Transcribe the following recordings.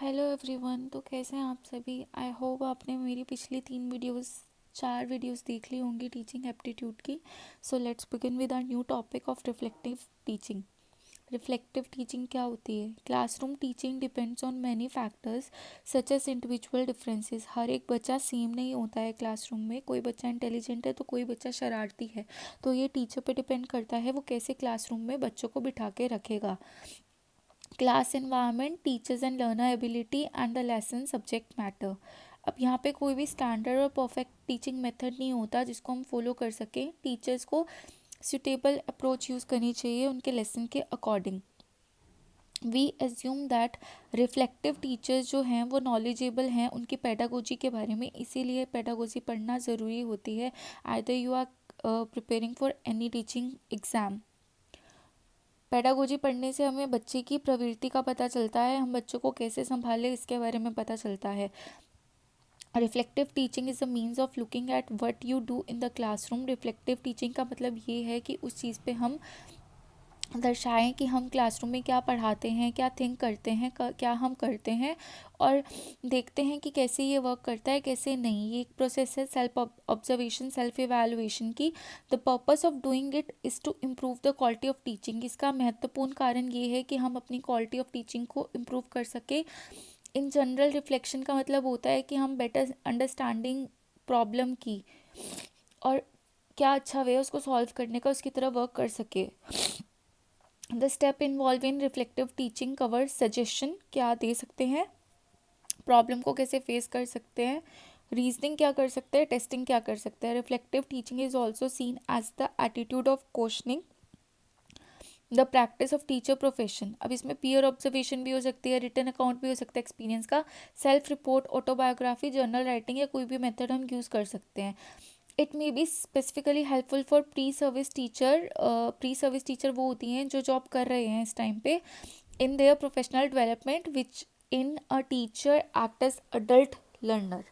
Hello everyone. तो कैसे हैं आप सभी। आई होप आपने मेरी पिछली 4 वीडियोस देख ली होंगी टीचिंग एप्टीट्यूड की। So let's begin with our new topic of reflective teaching. Reflective teaching क्या होती है। Classroom teaching depends on many factors such as individual differences. हर एक बच्चा सेम नहीं होता है क्लासरूम में। कोई बच्चा इंटेलिजेंट है तो कोई बच्चा शरारती है। तो ये टीचर पे डिपेंड करता है वो कैसे क्लासरूम में बच्चों को बिठा के रखेगा। Class environment, teachers and learner ability and the lesson subject matter. अब यहाँ पे कोई भी स्टैंडर्ड और परफेक्ट टीचिंग मेथड नहीं होता जिसको हम फॉलो कर सकें। टीचर्स को सुटेबल अप्रोच यूज़ करनी चाहिए उनके लेसन के according. We assume that reflective teachers जो हैं वो नॉलेजेबल हैं उनकी पेडागोजी के बारे में, इसीलिए पेडागोजी पढ़ना ज़रूरी होती है। Either you are preparing for any teaching exam. Pedagogy पढ़ने से हमें बच्चे की प्रवृत्ति का पता चलता है, हम बच्चों को कैसे संभालें इसके बारे में पता चलता है। Reflective teaching is a means of looking at what you do in the classroom. Reflective teaching का मतलब ये है कि उस चीज़ पे हम दर्शाएं कि हम क्लासरूम में क्या पढ़ाते हैं, क्या थिंक करते हैं, क्या हम करते हैं, और देखते हैं कि कैसे ये वर्क करता है कैसे नहीं। ये एक प्रोसेस है सेल्फ ऑब्जर्वेशन, सेल्फ इवैल्यूएशन की। The purpose of doing it is to improve the quality of teaching. इसका महत्वपूर्ण कारण ये है कि हम अपनी क्वालिटी ऑफ टीचिंग को इम्प्रूव कर सके। इन जनरल रिफ्लेक्शन का मतलब होता है कि हम बेटर अंडरस्टैंडिंग प्रॉब्लम की और क्या अच्छा वे उसको सॉल्व करने का उसकी तरह वर्क कर सके। The step involve in reflective teaching cover suggestion, क्या दे सकते हैं, प्रॉब्लम को कैसे फेस कर सकते हैं, रीजनिंग क्या कर सकते हैं, टेस्टिंग क्या कर सकते हैं। Reflective teaching is also seen as the attitude of questioning the practice of teacher profession. अब इसमें पीयर ऑब्जर्वेशन भी हो सकती है, रिटन अकाउंट भी हो सकता है एक्सपीरियंस का, self report, autobiography, journal writing या कोई भी मेथड हम यूज़ कर सकते हैं। It may be specifically helpful for pre service teacher. Pre service teacher वो होती हैं जो जॉब कर रहे हैं इस टाइम पे in their professional development which in a teacher act as adult learner.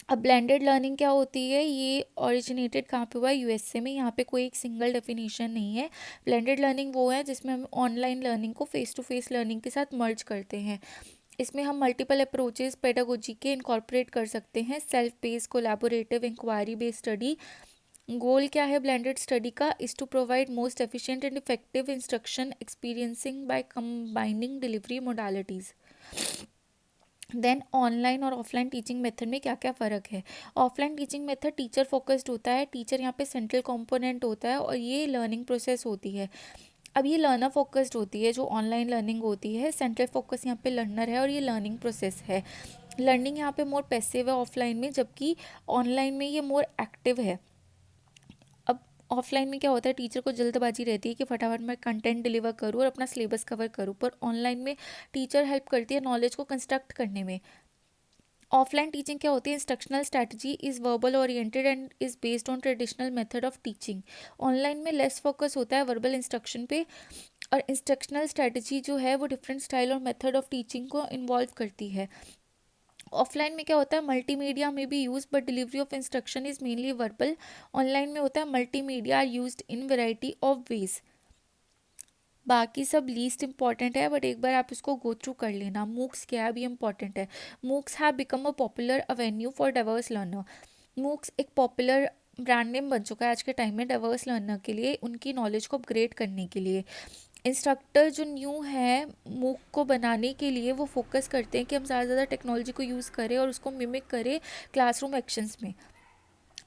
अब ब्लेंडेड लर्निंग क्या होती है, ये ओरिजिनेटेड कहाँ पे हुआ है, यूएसए में। यहाँ पे कोई एक सिंगल डेफिनेशन नहीं है। ब्लेंडेड लर्निंग वो है जिसमें हम ऑनलाइन लर्निंग को फेस टू फेस लर्निंग के साथ मर्ज करते हैं। इसमें हम मल्टीपल अप्रोचेस पेडागोजी के इनकॉर्पोरेट कर सकते हैं। Self based, collaborative, inquiry based study. Goal क्या है ब्लेंडेड स्टडी का, is to provide most efficient and effective instruction experiencing by combining delivery modalities. Then online और ऑफलाइन टीचिंग मेथड में क्या क्या फ़र्क है। Offline teaching method teacher focused होता है, टीचर यहाँ पे सेंट्रल कंपोनेंट होता है और ये लर्निंग प्रोसेस होती है। अब ये लर्नर फोकस्ड होती है जो ऑनलाइन लर्निंग होती है, सेंट्रल फोकस यहाँ पे लर्नर है और ये लर्निंग प्रोसेस है। लर्निंग यहाँ पे मोर पैसिव है ऑफलाइन में, जबकि ऑनलाइन में ये मोर एक्टिव है। अब ऑफलाइन में क्या होता है, टीचर को जल्दबाजी रहती है कि फटाफट मैं कंटेंट डिलीवर करूँ और अपना सिलेबस कवर करूँ, पर ऑनलाइन में टीचर हेल्प करती है नॉलेज को कंस्ट्रक्ट करने में। ऑफलाइन टीचिंग क्या होती है, instructional strategy is verbal oriented and is based on traditional method of teaching. Online में लेस फोकस होता है वर्बल इंस्ट्रक्शन पे, और इंस्ट्रक्शनल स्ट्रैटेजी जो है वो डिफरेंट स्टाइल और मेथड ऑफ टीचिंग को इन्वॉल्व करती है। ऑफलाइन में क्या होता है, मल्टीमीडिया में भी use but delivery of instruction is mainly verbal. Online में होता है multimedia are used in variety of ways. बाकी सब लीस्ट इंपॉर्टेंट है बट एक बार आप इसको गो थ्रू कर लेना। मूक्स क्या है भी इंपॉर्टेंट है। MOOCs have become a popular avenue for diverse learner. MOOCs एक पॉपुलर ब्रांड नेम बन चुका है आज के टाइम में डाइवर्स लर्नर के लिए, उनकी नॉलेज को अपग्रेड करने के लिए। इंस्ट्रक्टर जो न्यू है मूक को बनाने के लिए वो फोकस करते हैं कि हम ज़्यादा से ज़्यादा टेक्नोलॉजी को यूज़ करें और उसको मिमिक करें क्लासरूम एक्शंस में।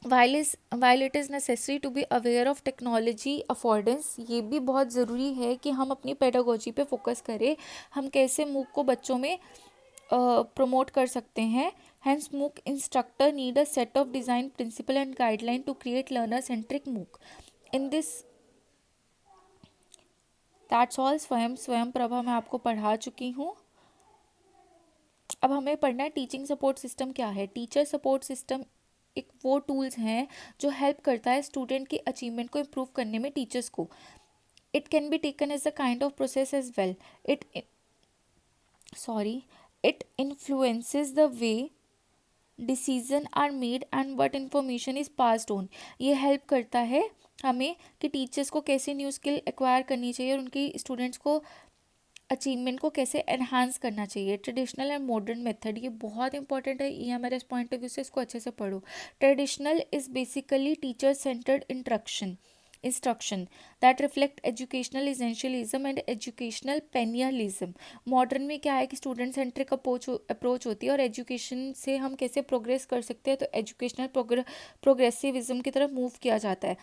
While it is necessary to be aware of technology affordance, ये भी बहुत ज़रूरी है कि हम अपनी पेडागोजी पे फोकस करें, हम कैसे मूक को बच्चों में प्रमोट कर सकते हैं। Hence MOOC instructor need a set of design principle and guideline to create learner centric MOOC. In this that's all. Swayam Prabha मैं आपको पढ़ा चुकी हूँ। अब हमें पढ़ना है टीचिंग सपोर्ट सिस्टम क्या है। टीचर सपोर्ट सिस्टम एक वो टूल्स हैं जो हेल्प करता है स्टूडेंट की अचीवमेंट को इम्प्रूव करने में टीचर्स को। It can be taken as a kind of process as well. It it influences the way decision are made and what information is passed on. ये हेल्प करता है हमें कि टीचर्स को कैसे न्यू स्किल एक्वायर करनी चाहिए और उनकी स्टूडेंट्स को अचीवमेंट को कैसे एनहांस करना चाहिए। ट्रेडिशनल एंड मॉडर्न मेथड, ये बहुत इंपॉर्टेंट है EMRS पॉइंट ऑफ व्यू से, इसको अच्छे से पढ़ो। Traditional is basically teacher centered instruction that reflect educational essentialism and educational perennialism. Modern में क्या है कि स्टूडेंट सेंट्रिक अप्रोच होती है, और एजुकेशन से हम कैसे प्रोग्रेस कर सकते हैं, तो एजुकेशनल प्रोग्रेसिविज्म की तरफ मूव किया जाता है।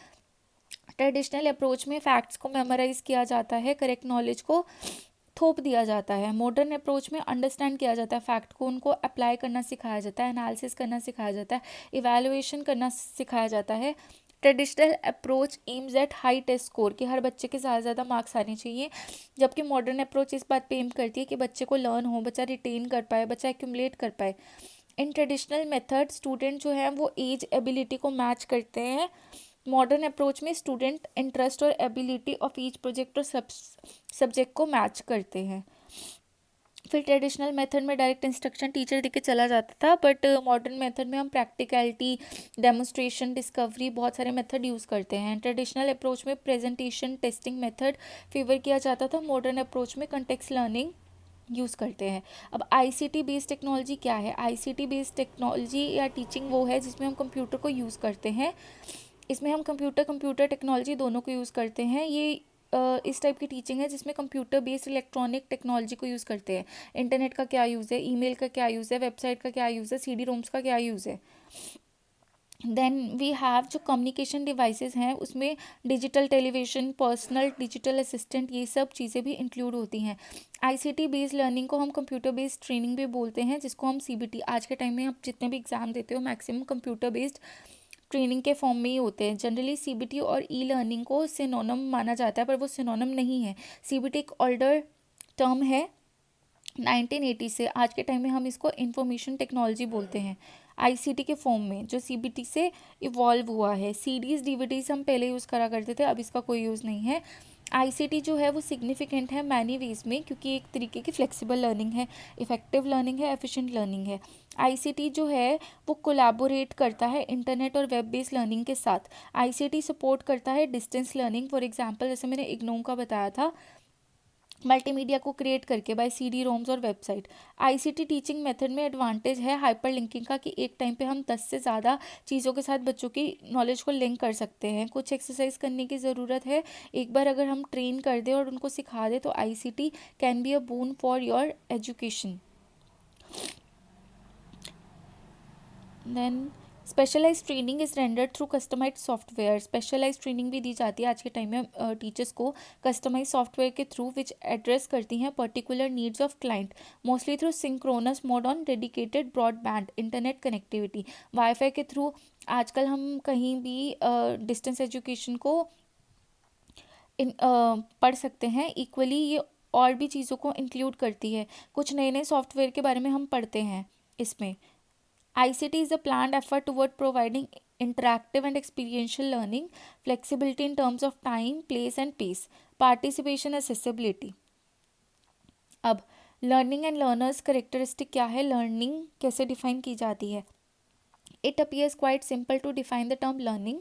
ट्रेडिशनल अप्रोच में फैक्ट्स को मेमोराइज किया जाता है, करेक्ट नॉलेज को थोप दिया जाता है। मॉडर्न अप्रोच में अंडरस्टैंड किया जाता है, फैक्ट को उनको अप्लाई करना सिखाया जाता है, एनालिसिस करना सिखाया जाता है, इवैल्यूएशन करना सिखाया जाता है। Traditional approach aims at high test score, कि हर बच्चे के ज़्यादा से ज़्यादा मार्क्स आने चाहिए, जबकि मॉडर्न अप्रोच इस बात पे एम करती है कि बच्चे को लर्न हो, बच्चा रिटेन कर पाए, बच्चा एक्यूमुलेट कर पाए। इन ट्रेडिशनल मेथड स्टूडेंट जो है वो एज एबिलिटी को मैच करते हैं। मॉडर्न अप्रोच में स्टूडेंट इंटरेस्ट और एबिलिटी ऑफ ईच प्रोजेक्ट और सब्जेक्ट को मैच करते हैं। फिर ट्रेडिशनल मेथड में डायरेक्ट इंस्ट्रक्शन टीचर देके चला जाता था, बट मॉडर्न मेथड में हम प्रैक्टिकलिटी, डेमोस्ट्रेशन, डिस्कवरी, बहुत सारे मेथड यूज़ करते हैं। ट्रेडिशनल अप्रोच में प्रेजेंटेशन, टेस्टिंग मेथड फेवर किया जाता था, मॉडर्न अप्रोच में कंटेक्स्ट लर्निंग यूज़ करते हैं। अब ICT बेस्ड टेक्नोलॉजी क्या है। ICT बेस्ड टेक्नोलॉजी या टीचिंग वो है जिसमें हम कंप्यूटर को यूज़ करते हैं। इसमें हम कंप्यूटर टेक्नोलॉजी दोनों को यूज़ करते हैं। ये इस टाइप की टीचिंग है जिसमें कंप्यूटर बेस्ड इलेक्ट्रॉनिक टेक्नोलॉजी को यूज़ करते हैं। इंटरनेट का क्या यूज़ है, ईमेल का क्या यूज़ है, वेबसाइट का क्या यूज़ है, CD-ROMs का क्या यूज़ है। देन वी हैव जो कम्युनिकेशन डिवाइसेस हैं उसमें digital television, personal digital assistant, ये सब चीज़ें भी इंक्लूड होती हैं। ICT बेस्ड लर्निंग को हम कंप्यूटर बेस्ड ट्रेनिंग भी बोलते हैं, जिसको हम CBT, आज के टाइम में आप जितने भी एग्ज़ाम देते हो मैक्सिमम कंप्यूटर बेस्ड ट्रेनिंग के फॉर्म में ही होते हैं। जनरली CBT और E-लर्निंग को सिनोनिम माना जाता है, पर वो सिनोनिम नहीं है। CBT एक ओल्डर टर्म है 1980 से, आज के टाइम में हम इसको इंफॉर्मेशन टेक्नोलॉजी बोलते हैं। ICT के फॉर्म में जो CBT से इवॉल्व हुआ है। CDs DVDs हम पहले यूज़ करा करते थे, अब इसका कोई यूज़ नहीं है। ICT जो है वो सिग्निफिकेंट है मैनी वेज में, क्योंकि एक तरीके की फ्लेक्सिबल लर्निंग है, इफेक्टिव लर्निंग है, एफिशिएंट लर्निंग है। ICT जो है वो कोलैबोरेट करता है इंटरनेट और वेब बेस्ड लर्निंग के साथ। ICT सपोर्ट करता है डिस्टेंस लर्निंग। फॉर एग्जांपल जैसे मैंने इग्नू का बताया था, मल्टीमीडिया को क्रिएट करके बाय CD-ROMs और वेबसाइट। ICT टीचिंग मेथड में एडवांटेज है हाइपर लिंकिंग का, कि एक टाइम पे हम 10 से ज़्यादा चीज़ों के साथ बच्चों की नॉलेज को लिंक कर सकते हैं। कुछ एक्सरसाइज करने की ज़रूरत है, एक बार अगर हम ट्रेन कर दें और उनको सिखा दें तो ICT can be a boon for your education. Then specialise training is rendered through customise software. Specialise training भी दी जाती है आज के टाइम में टीचर्स को कस्टमाइज सॉफ्टवेयर के थ्रू, विच एड्रेस करती हैं particular needs of client, mostly through synchronous mode on dedicated broadband internet connectivity. Wifi के थ्रू आजकल हम कहीं भी डिस्टेंस एजुकेशन को पढ़ सकते हैं। इक्वली ये और भी चीज़ों को इंक्लूड करती है। कुछ नए नए सॉफ्टवेयर के बारे में हम पढ़ते हैं इसमें। ICT is a planned effort toward providing interactive and experiential learning, flexibility in terms of time, place and pace, participation, accessibility. अब लर्निंग एंड लर्नर्स करेक्टरिस्टिक क्या है, लर्निंग कैसे डिफाइन की जाती है। It appears quite simple to define the term learning.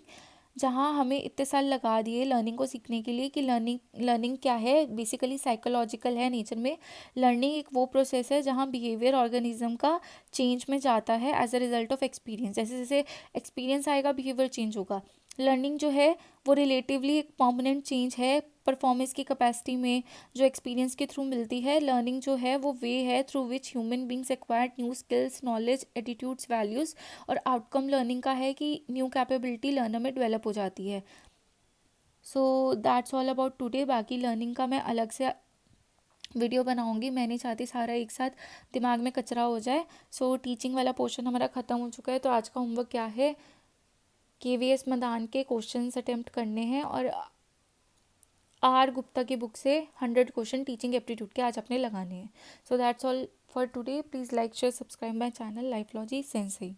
जहाँ हमें इतने साल लगा दिए लर्निंग को सीखने के लिए कि लर्निंग क्या है, बेसिकली साइकोलॉजिकल है नेचर में। लर्निंग एक वो प्रोसेस है जहाँ बिहेवियर ऑर्गेनिज्म का चेंज में जाता है as a result of experience. जैसे जैसे एक्सपीरियंस आएगा बिहेवियर चेंज होगा। लर्निंग जो है वो रिलेटिवली एक परमानेंट चेंज है परफॉर्मेंस की कैपेसिटी में, जो एक्सपीरियंस के थ्रू मिलती है। लर्निंग जो है वो वे है through which human beings acquired new skills, knowledge, attitudes, values. और आउटकम लर्निंग का है कि न्यू कैपेबिलिटी लर्नर में डेवलप हो जाती है। सो दैट्स ऑल अबाउट टुडे। बाकी लर्निंग का मैं अलग से वीडियो बनाऊंगी, मैं नहीं चाहती सारा एक साथ दिमाग में कचरा हो जाए। सो टीचिंग वाला पोर्शन हमारा ख़त्म हो चुका है। तो आज का होमवर्क क्या है, KVS मदान के क्वेश्चंस अटेम्प्ट करने हैं, और R गुप्ता की बुक से 100 क्वेश्चन टीचिंग एप्टीट्यूड के आज अपने लगाने हैं। So that's all for today. Please like share subscribe my channel Lifelogy Sensei.